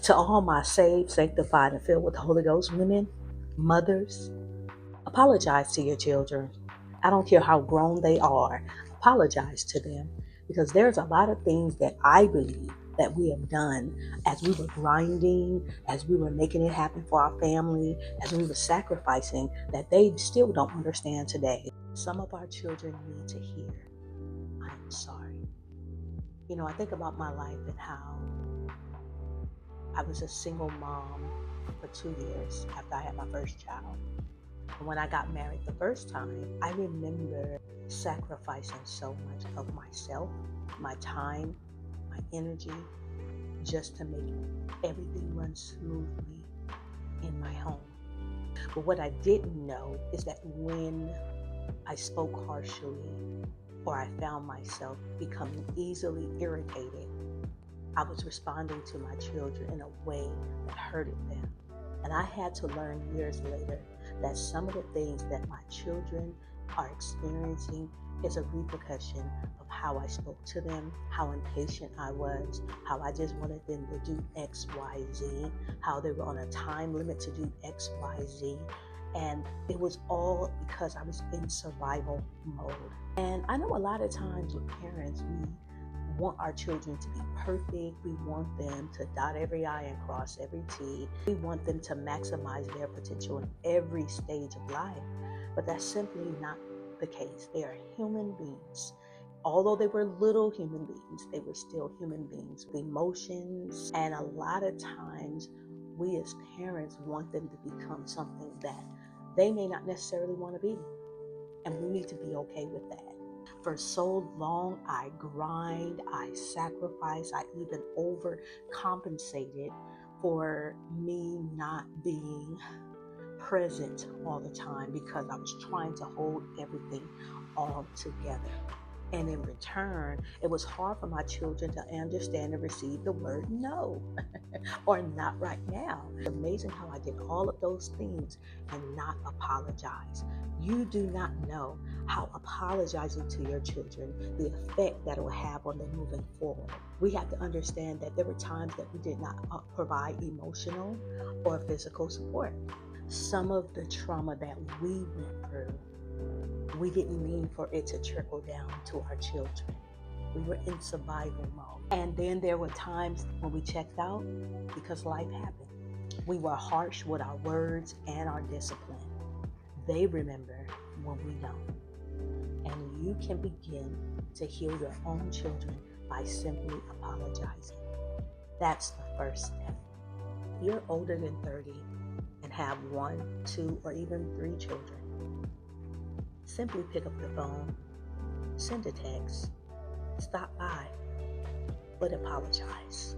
To all my saved, sanctified, and filled with the Holy Ghost women, mothers, apologize to your children. I don't care how grown they are. Apologize to them, because there's a lot of things that I believe that we have done as we were grinding, as we were making it happen for our family, as we were sacrificing, that they still don't understand today. Some of our children need to hear, I'm sorry. I think about my life and how I was a single mom for 2 years after I had my first child. And when I got married the first time, I remember sacrificing so much of myself, my time, my energy, just to make everything run smoothly in my home. But what I didn't know is that when I spoke harshly or I found myself becoming easily irritated, I was responding to my children in a way that hurted them. And I had to learn years later that some of the things that my children are experiencing is a repercussion of how I spoke to them, how impatient I was, how I just wanted them to do X, Y, Z, how they were on a time limit to do X, Y, Z. And it was all because I was in survival mode. And I know a lot of times with parents, we want our children to be perfect. We want them to dot every I and cross every T. We want them to maximize their potential in every stage of life. But that's simply not the case. They are human beings. Although they were little human beings, they were still human beings with emotions. And a lot of times, we as parents want them to become something that they may not necessarily want to be. And we need to be okay with that. For so long, I grind, I sacrifice, I even overcompensated for me not being present all the time because I was trying to hold everything all together. And in return, it was hard for my children to understand and receive the word no or not right now. It's amazing how I did all of those things and not apologize. You do not know how apologizing to your children, the effect that it will have on them moving forward. We have to understand that there were times that we did not provide emotional or physical support. Some of the trauma that we went through, we didn't mean for it to trickle down to our children. We were in survival mode. And then there were times when we checked out because life happened. We were harsh with our words and our discipline. They remember when we don't. And you can begin to heal your own children by simply apologizing. That's the first step. If you're older than 30 and have 1, 2, or even 3 children, simply pick up the phone, send a text, stop by, but apologize.